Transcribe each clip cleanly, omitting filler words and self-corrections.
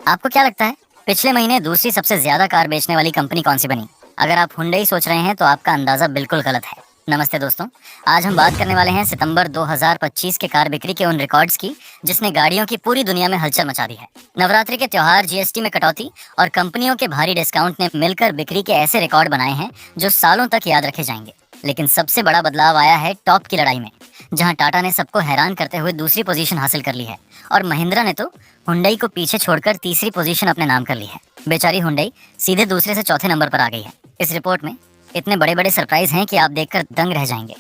आपको क्या लगता है पिछले महीने दूसरी सबसे ज्यादा कार बेचने वाली कंपनी कौन सी बनी? अगर आप हुंडई सोच रहे हैं तो आपका अंदाजा बिल्कुल गलत है। नमस्ते दोस्तों, आज हम बात करने वाले हैं सितंबर 2025 के कार बिक्री के उन रिकॉर्ड्स की जिसने गाड़ियों की पूरी दुनिया में हलचल मचा दी है। नवरात्रि के त्योहार, जीएसटी में कटौती और कंपनियों के भारी डिस्काउंट ने मिलकर बिक्री के ऐसे रिकॉर्ड बनाए हैं जो सालों तक याद रखे जाएंगे। लेकिन सबसे बड़ा बदलाव आया है टॉप की लड़ाई में, जहां टाटा ने सबको हैरान करते हुए दूसरी पोजीशन हासिल कर ली है और महिंद्रा ने तो हुंडई को पीछे छोड़कर तीसरी पोजीशन अपने नाम कर ली है। बेचारी हुंडई सीधे दूसरे से चौथे नंबर पर आ गई है। इस रिपोर्ट में इतने बड़े बड़े सरप्राइज हैं कि आप देखकर दंग रह जाएंगे।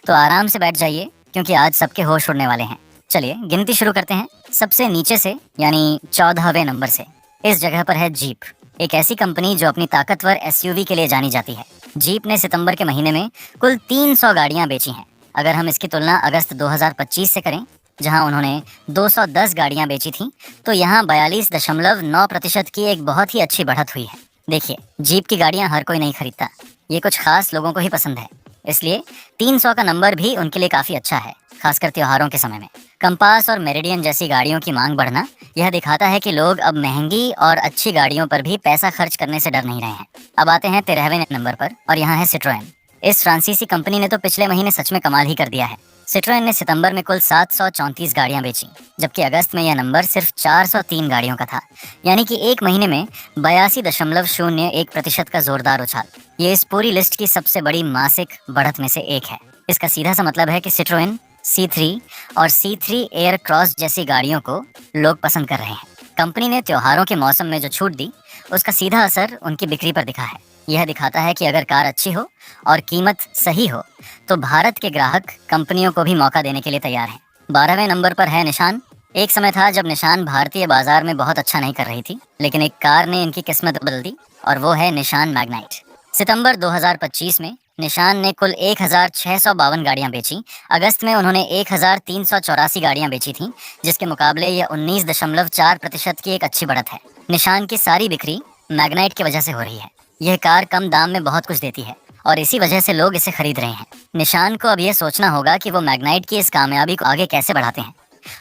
तो आराम से बैठ जाइए क्योंकि आज सबके होश उड़ने वाले हैं। चलिए गिनती शुरू करते हैं सबसे नीचे से, यानी 14वें नंबर से। इस जगह पर है जीप, एक ऐसी कंपनी जो अपनी ताकतवर एसयूवी के लिए जानी जाती है। जीप ने सितंबर के महीने में कुल 300 गाड़ियां बेची हैं। अगर हम इसकी तुलना अगस्त 2025 से करें, जहां उन्होंने 210 गाड़ियां बेची थीं, तो यहां 42.9% की एक बहुत ही अच्छी बढ़त हुई है। देखिए, जीप की गाड़ियां हर कोई नहीं खरीदता, ये कुछ खास लोगों को ही पसंद है। इसलिए 300 का नंबर भी उनके लिए काफी अच्छा है, खासकर त्योहारों के समय में। कंपास और मेरिडियन जैसी गाड़ियों की मांग बढ़ना यह दिखाता है कि लोग अब महंगी और अच्छी गाड़ियों पर भी पैसा खर्च करने से डर नहीं रहे हैं। अब आते हैं 13वें नंबर पर, और यहाँ है सिट्रोएन। इस फ्रांसीसी कंपनी ने तो पिछले महीने सच में कमाल ही कर दिया है। सिट्रोएन ने सितंबर में कुल 734 गाड़ियां बेची, जबकि अगस्त में यह नंबर सिर्फ 403 गाड़ियों का था, यानी कि एक महीने में 82.01% का जोरदार उछाल। ये इस पूरी लिस्ट की सबसे बड़ी मासिक बढ़त में से एक है। इसका सीधा सा मतलब है कि सिट्रोएन C3 और C3 एयर क्रॉस जैसी गाड़ियों को लोग पसंद कर रहे हैं। कंपनी ने त्योहारों के मौसम में जो छूट दी, उसका सीधा असर उनकी बिक्री पर दिखा है। यह दिखाता है कि अगर कार अच्छी हो और कीमत सही हो तो भारत के ग्राहक कंपनियों को भी मौका देने के लिए तैयार हैं। 12वें नंबर पर है निशान। एक समय था जब निशान भारतीय बाजार में बहुत अच्छा नहीं कर रही थी, लेकिन एक कार ने इनकी किस्मत बदल दी, और वो है निशान मैग्नाइट। सितंबर 2025 में निशान ने कुल 1652 गाड़ियां बेची। अगस्त में उन्होंने 1384 गाड़ियां बेची थीं, जिसके मुकाबले यह 19.4% की एक अच्छी बढ़त है। निशान की सारी बिक्री मैग्नाइट की वजह से हो रही है। यह कार कम दाम में बहुत कुछ देती है और इसी वजह से लोग इसे खरीद रहे हैं। निशान को अब यह सोचना होगा कि वो मैग्नाइट की इस कामयाबी को आगे कैसे बढ़ाते हैं,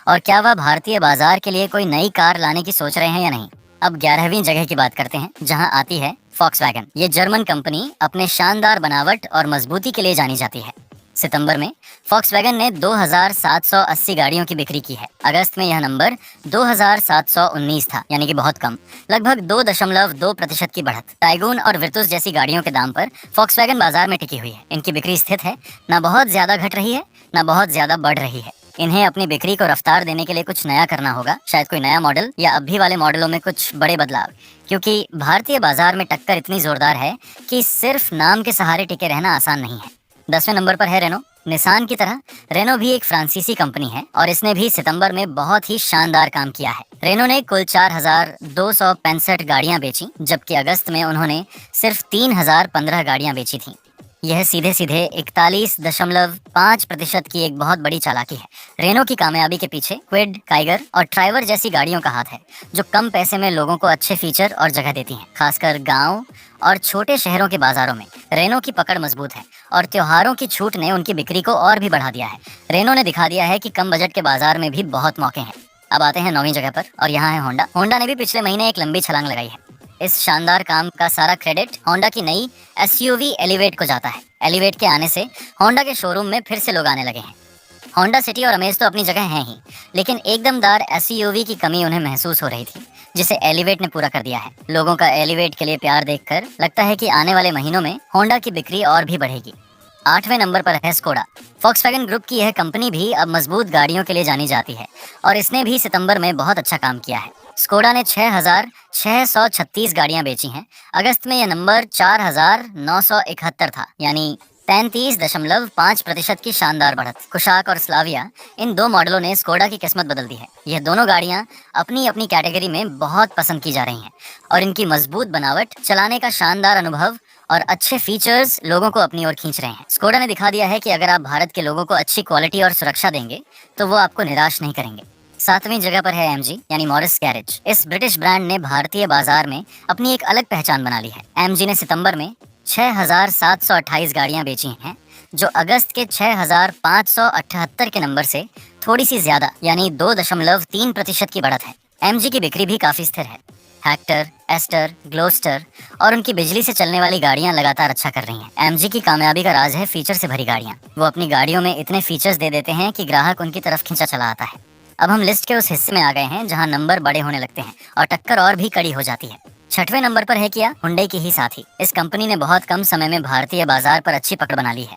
और क्या वह भारतीय बाजार के लिए कोई नई कार लाने की सोच रहे हैं या नहीं। अब 11वीं जगह की बात करते हैं, जहां आती है फॉक्सवैगन। ये जर्मन कंपनी अपने शानदार बनावट और मजबूती के लिए जानी जाती है। सितंबर में फॉक्सवैगन ने 2780 गाड़ियों की बिक्री की है। अगस्त में यह नंबर 2719 था, यानी कि बहुत कम, लगभग 2.2% की बढ़त। टाइगून और विर्तुस जैसी गाड़ियों के दाम पर फॉक्सवैगन बाजार में टिकी हुई है। इनकी बिक्री स्थिर है, ना बहुत ज्यादा घट रही है, ना बहुत ज्यादा बढ़ रही है। इन्हें अपनी बिक्री को रफ्तार देने के लिए कुछ नया करना होगा, शायद कोई नया मॉडल या अभी वाले मॉडलों में कुछ बड़े बदलाव, क्योंकि भारतीय बाजार में टक्कर इतनी जोरदार है कि सिर्फ नाम के सहारे टिके रहना आसान नहीं है। 10वें नंबर पर है रेनो। निसान की तरह रेनो भी एक फ्रांसीसी कंपनी है और इसने भी सितंबर में बहुत ही शानदार काम किया है। रेनो ने कुल 4265 गाड़ियां बेची, जबकि अगस्त में उन्होंने सिर्फ 3015 गाड़ियां बेची थीं। यह सीधे सीधे 41.5% की एक बहुत बड़ी चालाकी है। रेनो की कामयाबी के पीछे क्विड, काइगर और ट्राइवर जैसी गाड़ियों का हाथ है, जो कम पैसे में लोगों को अच्छे फीचर और जगह देती हैं। खासकर गांव और छोटे शहरों के बाजारों में रेनो की पकड़ मजबूत है, और त्योहारों की छूट ने उनकी बिक्री को और भी बढ़ा दिया है। रेनो ने दिखा दिया है कि कम बजट के बाजार में भी बहुत मौके हैं। अब आते हैं 9वीं जगह पर, और यहाँ है होंडा। होंडा ने भी पिछले महीने एक लंबी छलांग लगाई है। इस शानदार काम का सारा क्रेडिट होंडा की नई एसयूवी एलिवेट को जाता है। एलिवेट के आने से होंडा के शोरूम में फिर से लोग आने लगे हैं। होंडा सिटी और अमेज तो अपनी जगह हैं ही, लेकिन एक दमदार एसयूवी की कमी उन्हें महसूस हो रही थी, जिसे एलिवेट ने पूरा कर दिया है। लोगों का एलिवेट के लिए प्यार देखकर लगता है कि आने वाले महीनों में होंडा की बिक्री और भी बढ़ेगी। 8वें नंबर पर है स्कोडा। फॉक्सवैगन ग्रुप की यह कंपनी भी अब मजबूत गाड़ियों के लिए जानी जाती है, और इसने भी सितंबर में बहुत अच्छा काम किया है। स्कोडा ने 6636 गाड़ियां बेची हैं। अगस्त में यह नंबर 4971 था, यानी 33.5% की शानदार बढ़त। कुशाक और स्लाविया, इन दो मॉडलों ने स्कोडा की किस्मत बदल दी है। यह दोनों गाड़ियां अपनी अपनी कैटेगरी में बहुत पसंद की जा रही हैं, और इनकी मजबूत बनावट, चलाने का शानदार अनुभव और अच्छे फीचर्स लोगों को अपनी ओर खींच रहे हैं। स्कोडा ने दिखा दिया है कि अगर आप भारत के लोगों को अच्छी क्वालिटी और सुरक्षा देंगे तो वो आपको निराश नहीं करेंगे। 7वीं जगह पर है एमजी, यानी मॉरिस गैरेज। इस ब्रिटिश ब्रांड ने भारतीय बाजार में अपनी एक अलग पहचान बना ली है। एमजी ने सितंबर में 6728 गाड़ियां बेची हैं, जो अगस्त के 6578 के नंबर से थोड़ी सी ज्यादा, यानी 2.3% की बढ़त है। एमजी की बिक्री भी काफी स्थिर है। हेक्टर, एस्टर, ग्लोस्टर और उनकी बिजली से चलने वाली गाड़ियां लगातार अच्छा कर रही हैं। एमजी की कामयाबी का राज है फीचर से भरी गाड़ियां। वो अपनी गाड़ियों में इतने फीचर्स दे देते हैं कि ग्राहक उनकी तरफ खींचा चला आता है। अब हम लिस्ट के उस हिस्से में आ गए हैं जहां नंबर बड़े होने लगते हैं और टक्कर और भी कड़ी हो जाती है। छठवें नंबर पर है किया, हुंडई की ही साथी। इस कंपनी ने बहुत कम समय में भारतीय बाजार पर अच्छी पकड़ बना ली है।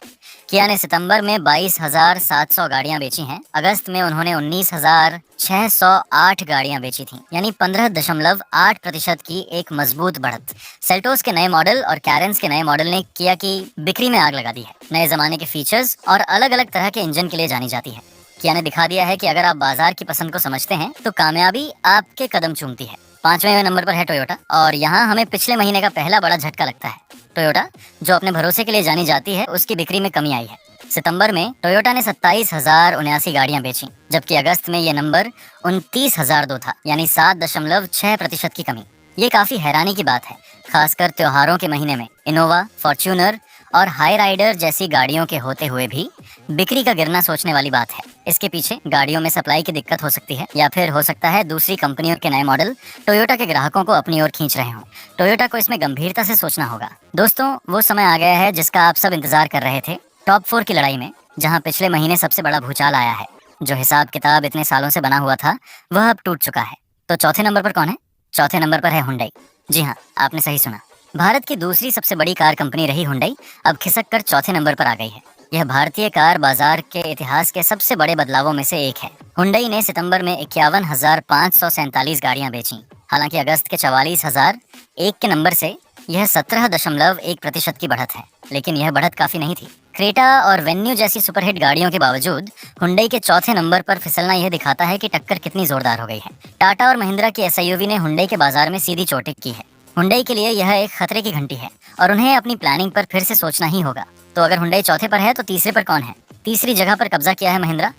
किया ने सितंबर में 22,700 गाड़ियां बेची हैं। अगस्त में उन्होंने 19,608 गाड़ियां बेची थीं, यानी 15.8% की एक मजबूत बढ़त। सेल्टोस के नए मॉडल और कैरेंस के नए मॉडल ने किया की बिक्री में आग लगा दी है। नए जमाने के फीचर्स और अलग अलग तरह के इंजन के लिए जानी जाती है। किया ने दिखा दिया है कि अगर आप बाजार की पसंद को समझते हैं तो कामयाबी आपके कदम चूमती है। पांचवें नंबर पर है टोयोटा और यहाँ हमें पिछले महीने का पहला बड़ा झटका लगता है। टोयोटा, जो अपने भरोसे के लिए जानी जाती है, उसकी बिक्री में कमी आई है। सितंबर में टोयोटा ने 27,079 गाड़ियां बेची, जबकि अगस्त में यह नंबर 29,002 था, यानी 7.6% की कमी। ये काफी हैरानी की बात है, खासकर त्योहारों के महीने में। इनोवा, फॉर्च्यूनर और हाई राइडर जैसी गाड़ियों के होते हुए भी बिक्री का गिरना सोचने वाली बात है। इसके पीछे गाड़ियों में सप्लाई की दिक्कत हो सकती है, या फिर हो सकता है दूसरी कंपनियों के नए मॉडल टोयोटा के ग्राहकों को अपनी ओर खींच रहे हों। टोयोटा को इसमें गंभीरता से सोचना होगा। दोस्तों, वो समय आ गया है जिसका आप सब इंतजार कर रहे थे। टॉप 4 की लड़ाई में, जहां पिछले महीने सबसे बड़ा भूचाल आया है। जो हिसाब किताब इतने सालों से बना हुआ था, वह अब टूट चुका है। तो चौथे नंबर पर कौन है? चौथे नंबर पर है हुंडई। जी हाँ, आपने सही सुना। भारत की दूसरी सबसे बड़ी कार कंपनी रही हुंडई अब खिसक कर चौथे नंबर पर आ गई है। यह भारतीय कार बाजार के इतिहास के सबसे बड़े बदलावों में से एक है। हुंडई ने सितंबर में 51,547 गाड़ियां बेची। हालांकि अगस्त के 44,001 के नंबर से यह 17.1% की बढ़त है, लेकिन यह बढ़त काफी नहीं थी। क्रेटा और वेन्यू जैसी सुपरहिट गाड़ियों के बावजूद हुंडई के चौथे नंबर पर फिसलना यह दिखाता है कि टक्कर कितनी जोरदार हो गई है। टाटा और महिंद्रा की एसयूवी ने हुंडई के बाजार में सीधी चोट की है। हुंडई के लिए यह एक खतरे की घंटी है और उन्हें अपनी प्लानिंग पर फिर से सोचना ही होगा। तो अगर हुंडई चौथे पर है तो तीसरे पर कौन है? तीसरी जगह पर कब्जा किया है महिंद्रा।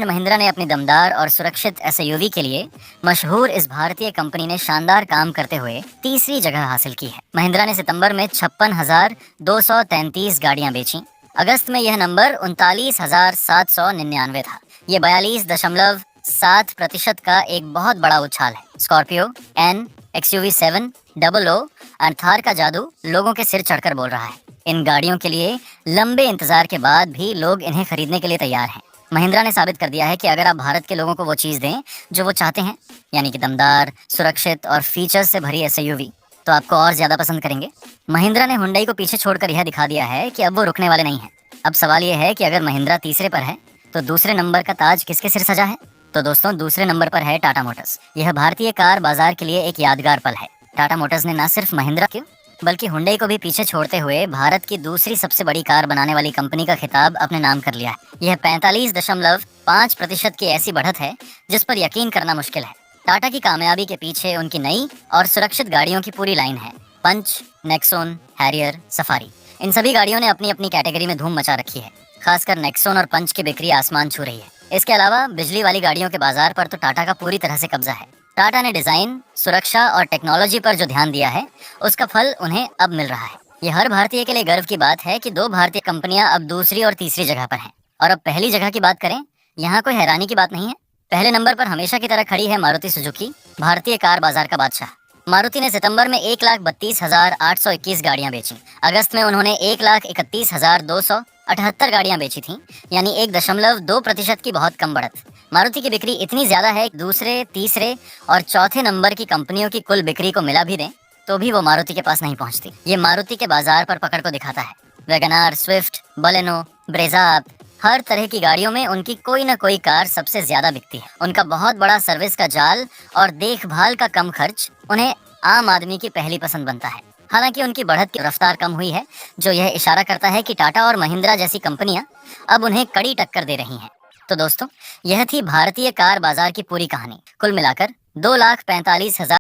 महिंद्रा ने अपनी दमदार और सुरक्षित एसयूवी के लिए मशहूर इस भारतीय कंपनी ने शानदार काम करते हुए तीसरी जगह हासिल की है। महिंद्रा ने सितंबर में 56,233 गाड़ियां बेची। अगस्त में यह नंबर 39,799 था। ये 42.7% का एक बहुत बड़ा उछाल है। स्कॉर्पियो, एन, XUV 7, OO और थार का जादू लोगों के सिर चढ़कर बोल रहा है। इन गाड़ियों के लिए लंबे इंतजार के बाद भी लोग इन्हें खरीदने के लिए तैयार हैं। महिंद्रा ने साबित कर दिया है कि अगर आप भारत के लोगों को वो चीज़ दें जो वो चाहते हैं, यानी कि दमदार, सुरक्षित और फीचर्स से भरी एसयूवी, तो आपको और ज्यादा पसंद करेंगे। महिंद्रा ने हुंडई को पीछे छोड़कर यह दिखा दिया है कि अब वो रुकने वाले नहीं हैं। अब सवाल यह है कि अगर महिंद्रा तीसरे पर है तो दूसरे नंबर का ताज किसके सिर सजा है? तो दोस्तों, दूसरे नंबर पर है टाटा मोटर्स। यह भारतीय कार बाजार के लिए एक यादगार पल है। टाटा मोटर्स ने न सिर्फ महिंद्रा क्यों बल्कि हुंडई को भी पीछे छोड़ते हुए भारत की दूसरी सबसे बड़ी कार बनाने वाली कंपनी का खिताब अपने नाम कर लिया है। यह 45.5% की ऐसी बढ़त है जिस पर यकीन करना मुश्किल है। टाटा की कामयाबी के पीछे उनकी नई और सुरक्षित गाड़ियों की पूरी लाइन है। पंच, नेक्सॉन, हैरियर, सफारी, इन सभी गाड़ियों ने अपनी अपनी कैटेगरी में धूम मचा रखी है। खासकर नेक्सॉन और पंच की बिक्री आसमान छू रही है। इसके अलावा बिजली वाली गाड़ियों के बाजार पर तो टाटा का पूरी तरह से कब्जा है। टाटा ने डिजाइन, सुरक्षा और टेक्नोलॉजी पर जो ध्यान दिया है, उसका फल उन्हें अब मिल रहा है। ये हर भारतीय के लिए गर्व की बात है कि दो भारतीय कंपनियां अब दूसरी और तीसरी जगह पर हैं। और अब पहली जगह की बात करें, यहाँ कोई हैरानी की बात नहीं है। पहले नंबर पर हमेशा की तरह खड़ी है मारुति सुजुकी, भारतीय कार बाजार का बादशाह। मारुति ने सितंबर में 1,32,821 गाड़ियां बेची। अगस्त में उन्होंने 1,31,278 गाड़ियां बेची थीं, यानी 1.2% की बहुत कम बढ़त। मारुति की बिक्री इतनी ज्यादा है कि दूसरे, तीसरे और चौथे नंबर की कंपनियों की कुल बिक्री को मिला भी दें तो भी वो मारुति के पास नहीं पहुंचती। ये मारुति के बाजार पर पकड़ को दिखाता है। वैगनार, स्विफ्ट, बलेनो, ब्रेजा, हर तरह की गाड़ियों में उनकी कोई ना कोई कार सबसे ज्यादा बिकती है। उनका बहुत बड़ा सर्विस का जाल और देखभाल का कम खर्च उन्हें आम आदमी की पहली पसंद बनता है। हालांकि उनकी बढ़त की रफ्तार कम हुई है, जो यह इशारा करता है कि टाटा और महिंद्रा जैसी कंपनियां अब उन्हें कड़ी टक्कर दे रही हैं। तो दोस्तों, यह थी भारतीय कार बाजार की पूरी कहानी। कुल मिलाकर 2,45,000